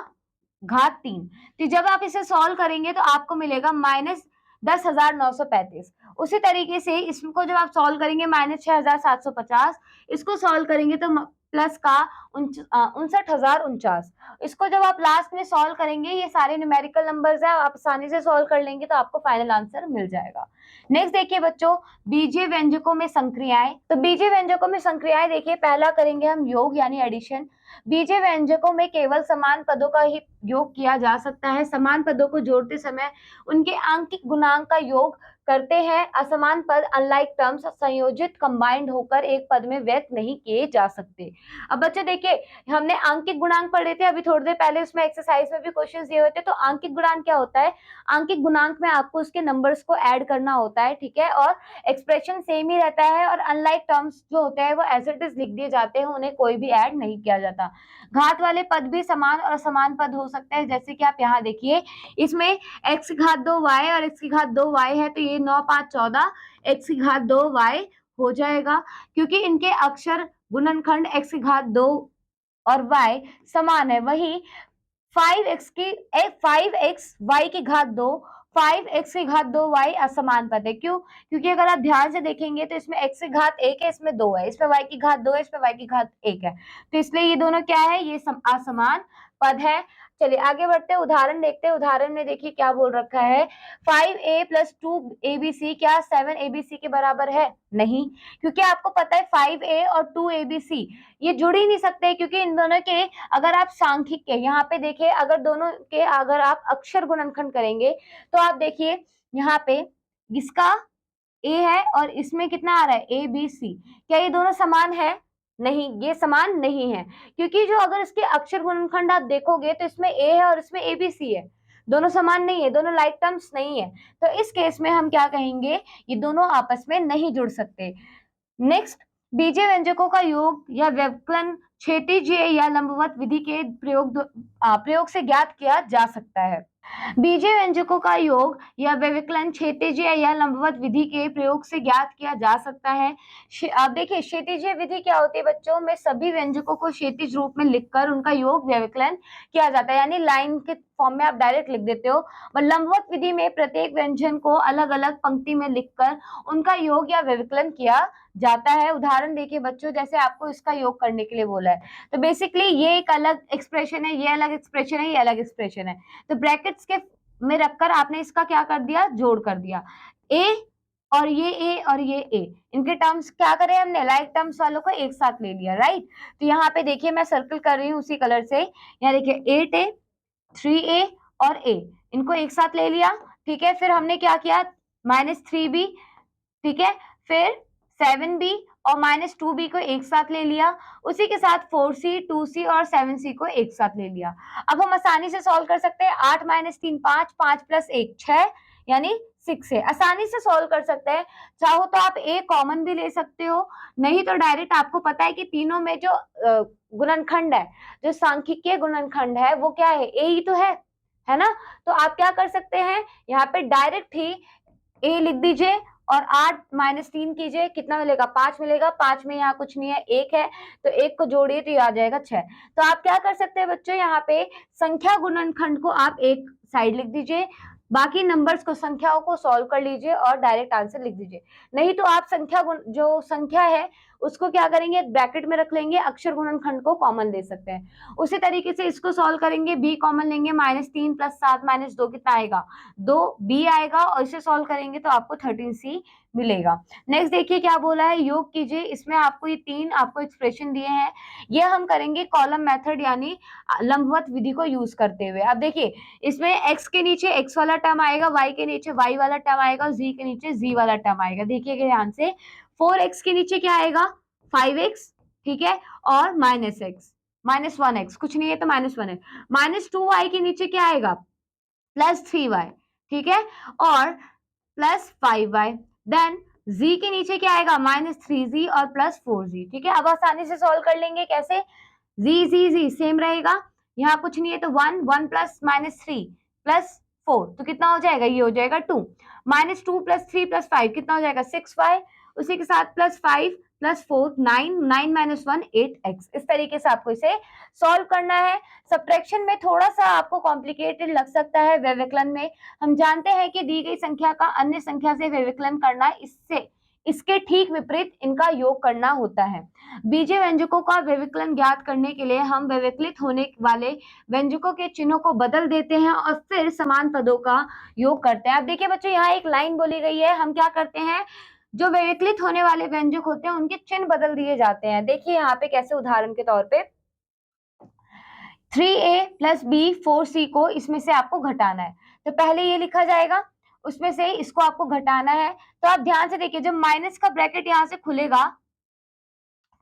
घात 3। तो जब आप इसे सॉल्व करेंगे तो आपको मिलेगा -10,935। उसी तरीके से इसको जब आप सॉल्व करेंगे -6,750, इसको सॉल्व करेंगे तो प्लस का 59,049। इसको जब आप लास्ट में सॉल्व करेंगे, ये सारे न्यूमेरिकल नंबर्स है, आप आसानी से सॉल्व कर लेंगे तो आपको फाइनल आंसर मिल जाएगा। नेक्स्ट देखिए बच्चों, बीजीय व्यंजकों में संक्रियाएं। तो बीजीय व्यंजकों में संक्रियाएं देखिए, पहला करेंगे हम योग यानी एडिशन। बीजीय व्यंजकों में केवल समान पदों का ही योग किया जा सकता है। समान पदों को जोड़ते समय उनके आंकिक गुणांक का योग करते हैं। असमान पद अनलाइक टर्म्स संयोजित कंबाइंड होकर एक पद में व्यक्त नहीं किए जा सकते। अब बच्चों देखिए, हमने आंकिक गुणांक पढ़े थे अभी थोड़ी देर पहले, उसमें एक्सरसाइज में भी क्वेश्चन दिए हुए थे। तो आंकिक गुणांक क्या होता है, आंकिक गुणांक में आपको उसके नंबर्स को ऐड करना होता है, ठीक है, और एक्सप्रेशन सेम ही रहता है और अनलाइक टर्म्स जो होते हैं वो एज इट इज लिख दिए जाते हैं, उन्हें कोई भी ऐड नहीं किया जाता। घात वाले पद भी समान और असमान पद हो सकते हैं, जैसे कि आप यहाँ देखिए, इसमें x की घात 2y और x की घात 2y है, तो ये 9 5 14 x की घात 2y हो जाएगा, क्योंकि इनके अक्षर गुणनखंड x की घात 2 और y समान है। वही 5x y की घात 2 5x की घात 2y असमान पद है। क्यों, क्योंकि अगर आप ध्यान से देखेंगे तो इसमें x की घात 1 है, इसमें 2 है, इसमें y की घात 2 है, इसमें y की घात 1 है, तो इसलिए ये दोनों क्या है, ये असमान पद है। चलिए आगे बढ़ते हैं, उदाहरण देखते हैं। उदाहरण में देखिए क्या बोल रखा है, 5a + 2abc क्या 7abc के बराबर है, नहीं, क्योंकि आपको पता है 5a और 2abc ये जुड़ ही नहीं सकते, क्योंकि इन दोनों के अगर आप सांख्यिक के यहाँ पे देखिए, अगर दोनों के अगर आप अक्षर गुणनखंड करेंगे तो आप देखिए यहाँ पे इसका a है और इसमें कितना आ रहा है, abc, क्या ये दोनों समान है, नहीं, ये समान नहीं है, क्योंकि जो अगर इसके अक्षर गुणनखंड आप देखोगे तो इसमें a है और इसमें abc है, दोनों समान नहीं है, दोनों लाइक टर्म्स नहीं है। तो इस केस में हम क्या कहेंगे, ये दोनों आपस में नहीं जुड़ सकते। नेक्स्ट बीजीय व्यंजकों का योग या व्यवकलन क्षैतिज या लंबवत विधि के प्रयोग से ज्ञात किया जा सकता है। बीजीय व्यंजकों का योग या व्यवकलन क्षैतिजीय या लंबवत विधि के प्रयोग से ज्ञात किया जा सकता है। अब देखिए क्षैतिजीय विधि क्या होती है बच्चों में, सभी व्यंजकों को क्षैतिज रूप में लिखकर उनका योग व्यवकलन किया जाता है, यानी लाइन के फॉर्म में आप डायरेक्ट लिख देते हो। और लंबवत विधि में प्रत्येक व्यंजन को अलग अलग पंक्ति में लिखकर उनका योग या व्यवकलन किया जाता है। उदाहरण देखिए बच्चों, जैसे आपको इसका योग करने के लिए बोला है, तो बेसिकली ये एक अलग एक्सप्रेशन है, ये अलग एक्सप्रेशन है, ये अलग एक्सप्रेशन है, तो ब्रैकेट्स के में रखकर आपने इसका क्या कर दिया, जोड़ कर दिया। ए और ये ए और ये ए, इनके टर्म्स क्या करें हमने, लाइक टर्म्स वालों को एक साथ ले लिया, राइट। तो यहाँ पे देखिए मैं सर्कल कर रही हूँ उसी कलर से, यहाँ देखिए 8a 3a और a, इनको एक साथ ले लिया, ठीक है। फिर हमने क्या किया, -3b, ठीक है, फिर 7b और -2b को एक साथ ले लिया, उसी के साथ 4c 2c और 7c को एक साथ ले लिया। अब हम आसानी से सॉल्व कर सकते हैं, 8 - 3 5, 5 + 1 6, यानी 6 है, आसानी से सॉल्व कर सकते हैं। चाहो तो आप a कॉमन भी ले सकते हो, नहीं तो डायरेक्ट आपको पता है कि तीनों में जो गुणनखंड है, जो सांख्यिकीय गुणनखंड है वो क्या है, a ही तो है ना। तो आप क्या कर सकते हैं, यहाँ पे डायरेक्ट ही a लिख दीजिए और 8 - 3 कीजिए, कितना मिलेगा, 5 मिलेगा। 5 में यहाँ कुछ नहीं है, 1 है, तो 1 को जोड़िए तो ये आ जाएगा 6। तो आप क्या कर सकते हैं बच्चों, यहाँ पे संख्या गुणनखंड को आप एक साइड लिख दीजिए, बाकी नंबर्स को, संख्याओं को सॉल्व कर लीजिए और डायरेक्ट आंसर लिख दीजिए। नहीं तो आप जो संख्या है उसको क्या करेंगे, ब्रैकेट में रख लेंगे, अक्षर गुणनखंड को कॉमन ले सकते हैं। उसी तरीके से इसको सॉल्व करेंगे, b कॉमन लेंगे, -3 + 7 - 2 कितना आएगा, 2b आएगा, और इसे सॉल्व करेंगे तो आपको 13c मिलेगा। नेक्स्ट देखिए क्या बोला है, योग कीजिए। इसमें आपको ये 3 आपको एक्सप्रेशन दिए हैं, ये हम करेंगे कॉलम मेथड यानी लंबवत विधि को यूज करते हुए। अब देखिए इसमें x के नीचे x वाला टर्म आएगा, y के नीचे y वाला टर्म आएगा और z के नीचे z वाला टर्म आएगा। देखिएगा ध्यान से, 4x के नीचे क्या आएगा, 5x, ठीक है, और -x, -1x, कुछ नहीं है तो -1 है। -2y के नीचे क्या आएगा, +3y, ठीक है, और +5y। देन z के नीचे क्या आएगा, -3z और +4z, ठीक है। अब आसानी से सॉल्व कर लेंगे, कैसे, z सेम रहेगा, यहाँ कुछ नहीं है तो 1 1 + -3 + 4, तो कितना हो जाएगा, ये हो जाएगा 2, -2 + 3 + 5 कितना हो जाएगा 6y, उसी के साथ +5 + 4 9 9 - 1 8x। इस तरीके से आपको इसे सॉल्व करना है। सब्ट्रैक्शन में थोड़ा सा आपको कॉम्प्लिकेटेड लग सकता है, व्यवकलन में हम जानते हैं कि दी गई संख्या का अन्य संख्या से व्यवकलन करना, इसके ठीक विपरीत इनका योग करना होता है। बीजीय व्यंजकों का व्यवकलन ज्ञात करने के लिए हम व्यवकलित होने वाले व्यंजकों के चिन्हों को बदल देते हैं और फिर समान पदों का योग करते हैं। अब देखिए बच्चों, यहाँ एक लाइन बोली गई है, हम क्या करते हैं, जो व्यवकलित होने वाले व्यंजक होते हैं उनके चिन्ह बदल दिए जाते हैं। देखिए यहाँ पे कैसे, उदाहरण के तौर पे 3a + b 4c को इसमें से आपको घटाना है, तो पहले ये लिखा जाएगा, उसमें से इसको आपको घटाना है। तो आप ध्यान से देखिए, जब माइनस का ब्रैकेट यहाँ से खुलेगा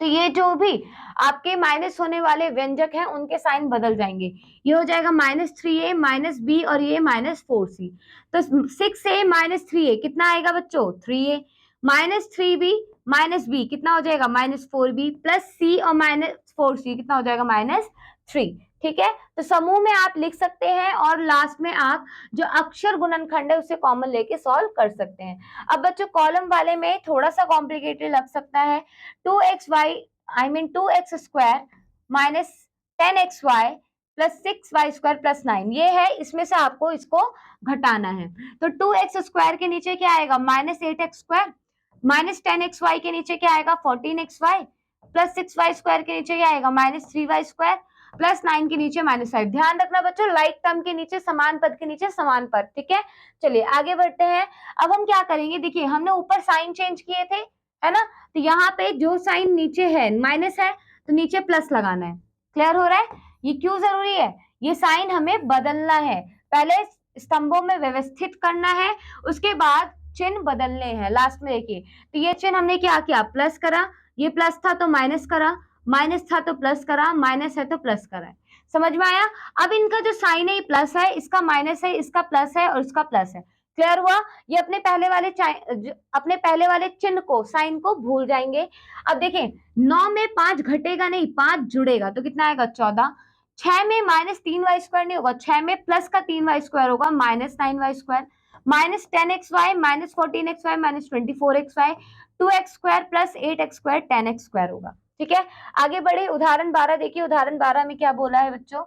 तो ये जो भी आपके माइनस होने वाले व्यंजक हैं उनके साइन बदल जाएंगे। ये हो जाएगा -3a -b और ये -4c। तो 6a -3a कितना आएगा बच्चों, 3a, -3b -b कितना हो जाएगा, -4b, +c और -4c कितना हो जाएगा, -3। ठीक है, तो समूह में आप लिख सकते हैं और लास्ट में आप जो अक्षर गुणनखंड है उसे कॉमन लेके सॉल्व कर सकते हैं। अब बच्चों कॉलम वाले में थोड़ा सा कॉम्प्लिकेटेड लग सकता है, 2x² minus 10xy plus 6y² plus 9, ये है, इसमें से आपको इसको घटाना है। तो 2x² के नीचे क्या आएगा, -8x², -10xy के नीचे क्या आएगा, 14xy, प्लस 6y² के नीचे क्या आएगा, -3y² प्लस 9 के नीचे -5। ध्यान रखना बच्चों, लाइक टर्म के नीचे समान पद के नीचे समान पद, ठीक है। चलिए आगे बढ़ते हैं। अब हम क्या करेंगे, देखिए हमने ऊपर साइन चेंज किए थे, है ना, तो यहाँ पे जो साइन नीचे है माइनस है तो नीचे प्लस लगाना है। क्लियर हो रहा है, ये क्यों जरूरी है, ये साइन हमें बदलना है, पहले स्तंभों में व्यवस्थित करना है, उसके बाद चिन्ह बदलने हैं लास्ट में। देखिए तो ये चिन्ह हमने क्या किया, प्लस करा, ये प्लस था तो माइनस करा, माइनस था तो प्लस करा, माइनस है तो प्लस करा, समझ में आया। अब इनका जो साइन है ये प्लस है, इसका माइनस है, इसका प्लस है और इसका प्लस है, क्लियर हुआ? ये अपने पहले वाले चिन्ह को, साइन को भूल जाएंगे। अब देखें 9 में 5 घटेगा नहीं, 5 जुड़ेगा तो कितना आएगा 14। 6 में -3y² नहीं होगा, 6 में प्लस का 3y² होगा, -9y², -10xy, -14xy, -24xy, 2x² plus 8x² 10x² होगा। ठीक है, आगे बढ़े, उदाहरण 12 देखिए। उदाहरण 12 में क्या बोला है बच्चों,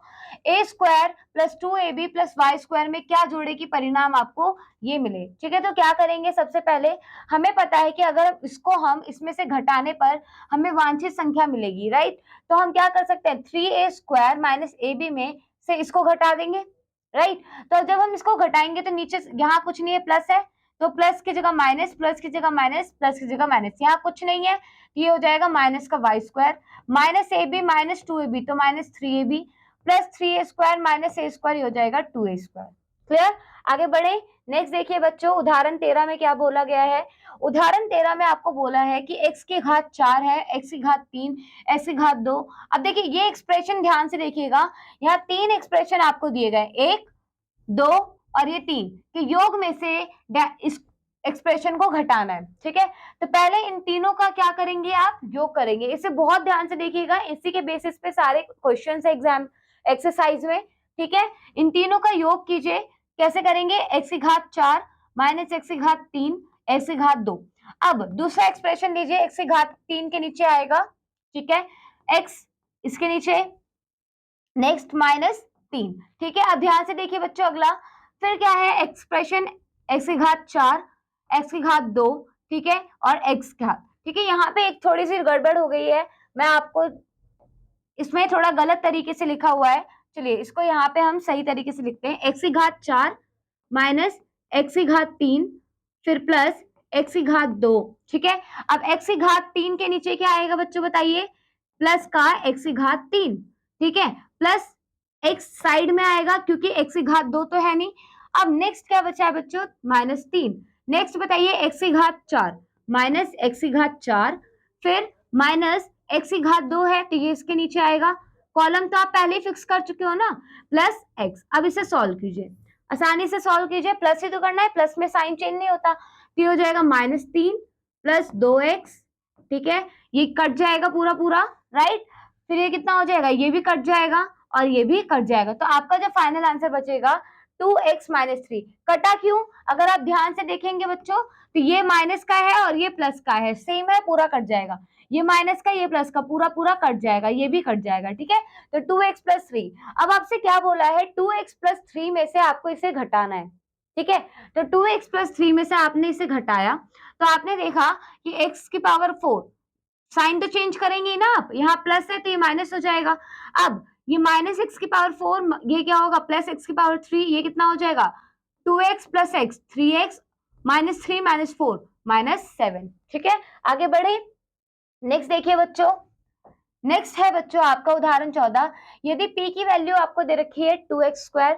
a² plus 2ab plus y² में क्या जोड़े की परिणाम आपको ये मिले। ठीक है, तो क्या करेंगे, सबसे पहले हमें पता है कि अगर इसको हम इसमें से घटाने पर हमें वांछित संख्या मिलेगी, राइट। तो हम क्या कर सकते हैं, 3a² माइनस ab में से इसको घटा देंगे, राइट। तो जब हम इसको घटाएंगे तो नीचे यहाँ कुछ नहीं है, प्लस है, तो प्लस की जगह माइनस, प्लस की जगह माइनस, प्लस की जगह माइनस, यहाँ कुछ नहीं है, ये हो जाएगा माइनस का y², minus ab minus 2ab तो -3ab plus 3a² minus a² हो जाएगा 2a²। क्लियर? आगे बढ़े, नेक्स्ट देखिए बच्चों, उदाहरण 13 में क्या बोला गया है। उदाहरण 13 में आपको बोला है कि x की घात 4 है, x की घात 3, x की घात 2। अब देखिए ये एक्सप्रेशन ध्यान से देखिएगा, यहाँ 3 एक्सप्रेशन आपको दिए गए, 1, 2 और ये 3 के योग में से इस एक्सप्रेशन को घटाना है। ठीक है, तो पहले इन तीनों का क्या करेंगे, आप योग करेंगे। इसे बहुत ध्यान से देखिएगा, इसी के बेसिस पे सारे क्वेश्चन एग्जाम एक्सरसाइज में। ठीक है, इन तीनों का योग कीजिए, कैसे करेंगे, x की घात 4 माइनस x की घात 3 x की घात 2। अब दूसरा एक्सप्रेशन लीजिए, x की घात 3 के नीचे आएगा, ठीक है, x इसके नीचे, नेक्स्ट -3। ठीक है, अब ध्यान से देखिए बच्चों, अगला फिर क्या है, एक्सप्रेशन x की घात 4 x की घात 2, ठीक है, और x की घात। ठीक है, यहाँ पे एक थोड़ी सी गड़बड़ हो गई है, मैं आपको इसमें थोड़ा गलत तरीके से लिखा हुआ है, चलिए इसको यहाँ पे हम सही तरीके से लिखते हैं, x की घात 4 माइनस x की घात 3 फिर प्लस x की घात 2। ठीक है, अब x की घात 3 के नीचे क्या आएगा बच्चों बताइए, प्लस का x की घात 3, ठीक है, प्लस x साइड में आएगा क्योंकि x की घात 2 तो है नहीं। अब नेक्स्ट क्या बचा है बच्चों, -3। नेक्स्ट बताइए, x की घात 4 माइनस x की घात 4 फिर माइनस x की घात 2 है तो ये इसके नीचे आएगा, कॉलम तो आप पहले ही फिक्स कर चुके हो ना, प्लस x। अब इसे सॉल्व कीजिए, आसानी से सॉल्व कीजिए, प्लस ही तो करना है, प्लस में साइन चेंज नहीं होता, तो ये हो जाएगा -3 प्लस 2x। ठीक है, ये कट जाएगा पूरा पूरा, राइट, फिर ये कितना हो जाएगा, ये भी कट जाएगा और ये भी कट जाएगा, तो आपका जो फाइनल आंसर बचेगा 2x माइनस 3। कटा क्यों, अगर आप ध्यान से देखेंगे बच्चों तो ये माइनस का है और ये प्लस का है, सेम है, पूरा कट जाएगा, ये माइनस का ये प्लस का पूरा पूरा कट जाएगा, ये भी कट जाएगा। ठीक है, तो 2x प्लस 3। अब आपसे क्या बोला है, 2x प्लस 3 में से आपको इसे घटाना है। ठीक है, तो 2x प्लस 3 में से आपने इसे घटाया तो आपने देखा कि x की पावर 4, साइन तो चेंज करेंगे ना आप, यहाँ प्लस है तो ये माइनस हो जाएगा। अब ये माइनस x की पावर 4 ये क्या होगा, प्लस x की पावर 3, ये कितना हो जाएगा 2x प्लस x, 3x -3 -4 -7। ठीक है, आगे बढ़े, नेक्स्ट देखिए बच्चों, नेक्स्ट है बच्चों आपका उदाहरण 14। यदि p की वैल्यू आपको दे रखी है 2x²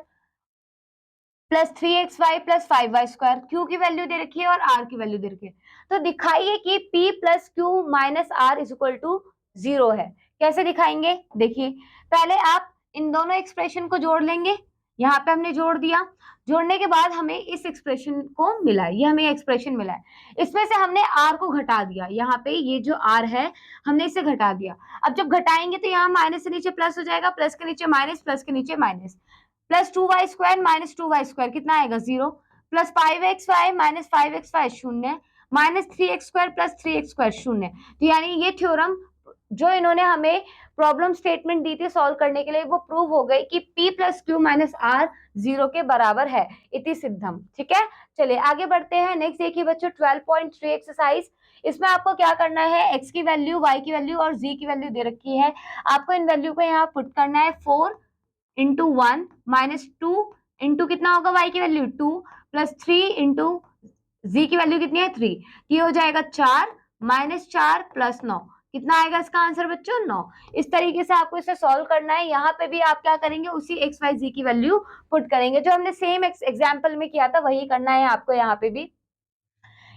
plus 3xy plus 5y², q की वैल्यू दे रखी है और r की वैल्यू दे रखी है, तो दिखाइए कि p plus q minus r is equal to 0 है। कैसे दिखाएंगे, देखिए पहले आप इन दोनों एक्सप्रेशन को जोड़ लेंगे, यहाँ पे हमने जोड़ दिया, जोड़ने के बाद हमें इस एक्सप्रेशन को मिला है, ये हमें एक्सप्रेशन मिला है, इसमें से हमने r को घटा दिया, यहाँ पे ये जो r है हमने इसे घटा दिया। अब जब घटाएंगे तो यहाँ माइनस से नीचे प्लस हो जाएगा, प्लस के नीचे माइनस, प्लस के नीचे minus, plus 2y² minus 2y² कितना आएगा 0, plus 5xy minus 5xy 0, minus 3x² plus 3x² 0। तो यानी ये थ्योरम जो इन्होंने हमें प्रॉब्लम स्टेटमेंट दी थी सॉल्व करने के लिए, वो प्रूव हो गई कि p plus Q minus r 0 के बराबर है, इति सिद्धम। ठीक है, चलिए आगे बढ़ते हैं, नेक्स्ट देखिए बच्चों 12.3 एक्सरसाइज। इसमें आपको क्या करना है, x की वैल्यू, y की वैल्यू और z की वैल्यू दे रखी है, आपको इन वैल्यू को यहाँ पुट करना है, 4 इंटू 1 माइनस 2 इंटू कितना होगा y की वैल्यू 2 प्लस 3 इंटू z की वैल्यू कितनी है 3, ये हो जाएगा 4 माइनस 4 प्लस 9, कितना आएगा इसका आंसर बच्चों 9। इस तरीके से आपको इसे सॉल्व करना है, यहाँ पे भी आप क्या करेंगे, उसी x y z की वैल्यू पुट करेंगे, जो हमने सेम एग्जाम्पल में किया था वही करना है आपको। यहाँ पे भी,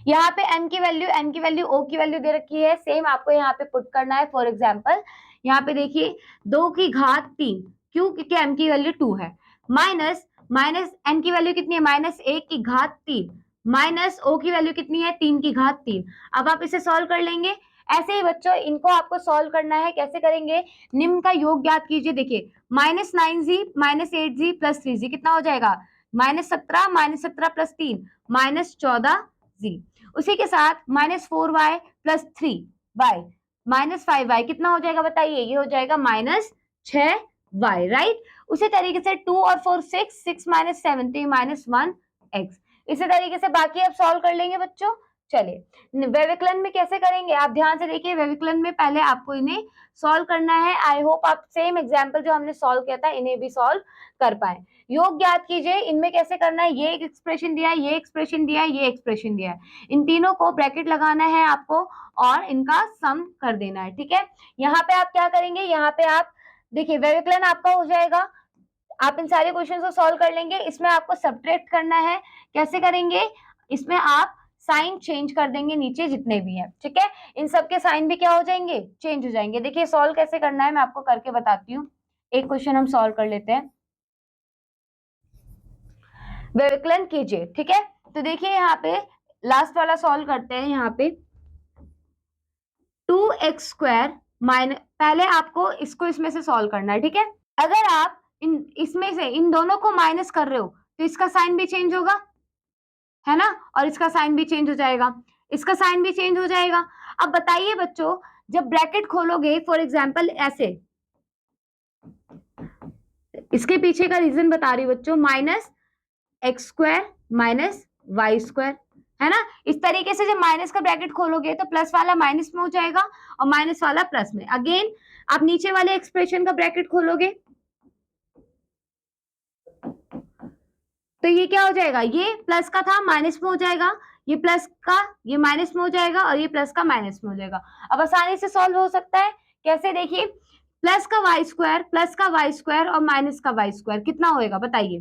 यहाँ पे m की वैल्यू o की वैल्यू दे रखी है, सेम आपको यहाँ पे पुट करना है। फॉर एग्जाम्पल यहाँ पे देखिए 2 की घात 3 क्यों, क्योंकि m की वैल्यू 2 है, माइनस माइनस n की वैल्यू कितनी है, -1 की घात 3, माइनस o की वैल्यू कितनी है, 3 की घात 3। अब आप इसे सॉल्व कर लेंगे। ऐसे ही बच्चों इनको आपको सॉल्व करना है, कैसे करेंगे, निम्न का योग ज्ञात कीजिए। देखिए -9z -8z + 3z कितना हो जाएगा, -17 -17 + 3 -14z। उसी के साथ -4y + 3y -5y कितना हो जाएगा बताइए, ये हो जाएगा -6y, राइट। उसी तरीके से 2 और 4 6 6 - 7 -1x। इसी तरीके से बाकी आप सॉल्व कर लेंगे बच्चों। चलिए व्यवकलन में कैसे करेंगे, आप ध्यान से देखिए। व्यवकलन में पहले आपको इन्हें सॉल्व करना है। आई होप आप सेम एग्जाम्पल जो हमने सॉल्व किया था इन्हें भी सॉल्व कर पाए। योग ज्ञात कीजिए, इनमें कैसे करना है, ये एक एक्सप्रेशन दिया है, ये एक्सप्रेशन दिया है, ये एक्सप्रेशन दिया है, इन तीनों को ब्रैकेट लगाना है आपको और इनका सम कर देना है, ठीक है। यहाँ पे आप क्या करेंगे, यहाँ पे आप देखिए व्यवकलन आपका हो जाएगा। आप इन सारे क्वेश्चन को सॉल्व कर लेंगे। इसमें आपको सब्ट्रैक्ट करना है, कैसे करेंगे, इसमें आप साइन चेंज कर देंगे नीचे जितने भी हैं, ठीक है। इन सब के साइन भी क्या हो जाएंगे, चेंज हो जाएंगे। देखिए सॉल्व कैसे करना है मैं आपको करके बताती हूँ। एक क्वेश्चन हम सॉल्व कर लेते हैं। व्यवकलन कीजिए, ठीक है। तो देखिए यहाँ पे लास्ट वाला सॉल्व करते हैं। यहाँ पे 2x² माइनस, पहले आपको इसको इसमें से सॉल्व करना है, ठीक है। अगर आप इसमें से इन दोनों को माइनस कर रहे हो तो इसका साइन भी चेंज होगा, है ना, और इसका साइन भी चेंज हो जाएगा, इसका साइन भी चेंज हो जाएगा। अब बताइए बच्चों, जब ब्रैकेट खोलोगे फॉर एग्जांपल ऐसे, इसके पीछे का रीजन बता रही हूँ बच्चों, -x² -y², है ना। इस तरीके से जब माइनस का ब्रैकेट खोलोगे तो प्लस वाला माइनस में हो जाएगा और माइनस वाला प्लस में। अगेन आप नीचे वाले एक्सप्रेशन का ब्रैकेट खोलोगे तो ये क्या हो जाएगा, ये प्लस का था माइनस में हो जाएगा, ये प्लस का ये माइनस में हो जाएगा और ये प्लस का माइनस में हो जाएगा। अब आसानी से सॉल्व हो सकता है, कैसे, देखिए प्लस का y² और माइनस का y² कितना होएगा बताइए,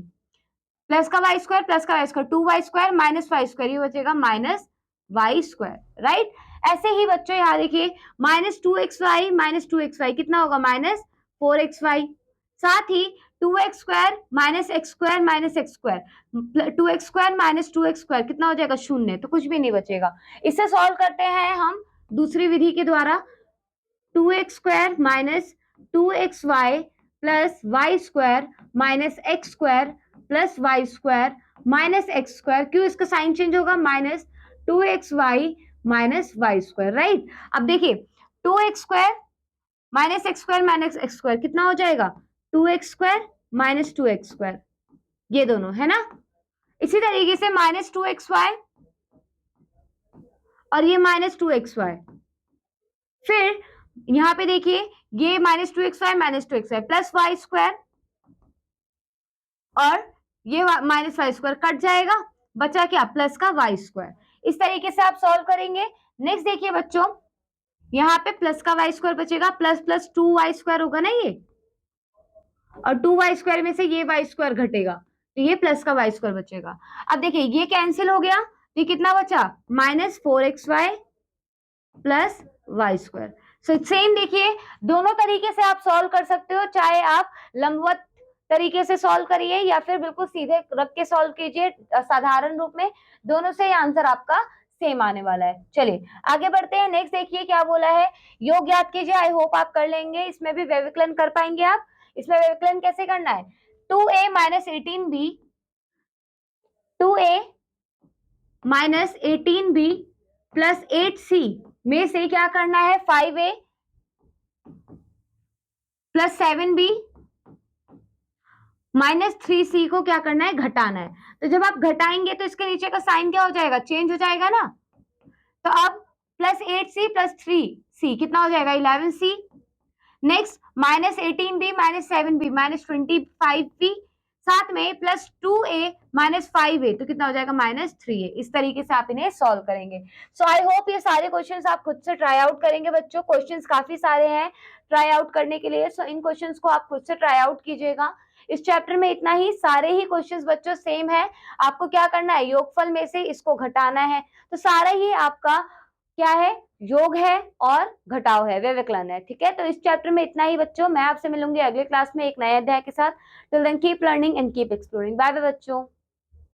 प्लस का y² प्लस का y², 2y² माइनस y², ये बचेगा -y², राइट। ऐसे ही बच्चों यहाँ देखिए -2xy कितना होगा, -4xy। साथ ही 2x² -x² 2x² - 2x² कितना हो जाएगा, 0, तो कुछ भी नहीं बचेगा। इसे सॉल्व करते हैं हम दूसरी विधि के द्वारा। 2x² - 2xy y² - x² y² -x², क्यों, इसका साइन चेंज होगा, -2xy y², राइट। अब देखिए 2x² - x² कितना हो जाएगा, 2x² - 2x², ये दोनों, है ना। इसी तरीके से -2xy और ये -2xy, फिर यहाँ पे देखिए ये -2xy प्लस y² और ये -y² कट जाएगा, बचा क्या, प्लस का y²। इस तरीके से आप सॉल्व करेंगे। नेक्स्ट देखिए बच्चों, यहाँ पे प्लस का y² बचेगा, प्लस प्लस 2y² होगा ना ये, और 2y² में से ये y² घटेगा तो ये प्लस का y² बचेगा। अब देखिए ये कैंसिल हो गया, तो ये कितना बचा, -4xy plus y²। So same देखिए दोनों तरीके से आप सॉल्व कर सकते हो, चाहे आप लंबवत तरीके से सॉल्व करिए या फिर बिल्कुल सीधे रख के सॉल्व कीजिए साधारण रूप में, दोनों से आंसर आपका सेम आने वाला है। चलिए आगे बढ़ते हैं। नेक्स्ट देखिए क्या बोला है, योग ज्ञात कीजिए। आई होप आप कर लेंगे, इसमें भी व्यवकलन कर पाएंगे आप। इसमें व्यवकलन कैसे करना है, 2a - 18b 2a - 18b plus 8c में से क्या करना है, 5a प्लस 7b -3c को क्या करना है, घटाना है। तो जब आप घटाएंगे तो इसके नीचे का साइन क्या हो जाएगा, चेंज हो जाएगा ना। तो अब +8c + 3c कितना हो जाएगा, 11c। Next -18b -7b -25b, साथ में +2a - 5a तो कितना हो जाएगा, -3a। इस तरीके से आप इन्हें सॉल्व करेंगे। सो आई होप ये सारे क्वेश्चंस आप खुद से ट्राई आउट करेंगे बच्चों। क्वेश्चंस काफी सारे हैं ट्राई आउट करने के लिए, सो इन क्वेश्चंस को आप खुद से ट्राई आउट कीजिएगा। इस चैप्टर में इतना ही, सारे ही क्वेश्चंस बच्चों सेम है। आपको क्या करना है, योगफल में से इसको घटाना है, तो सारा ही आपका क्या है, योग है और घटाव है, व्यवकलन है। ठीक है, तो इस चैप्टर में इतना ही बच्चों। मैं आपसे मिलूंगी अगले क्लास में एक नए अध्याय के साथ। Till then keep learning and keep exploring. Bye bye बच्चों।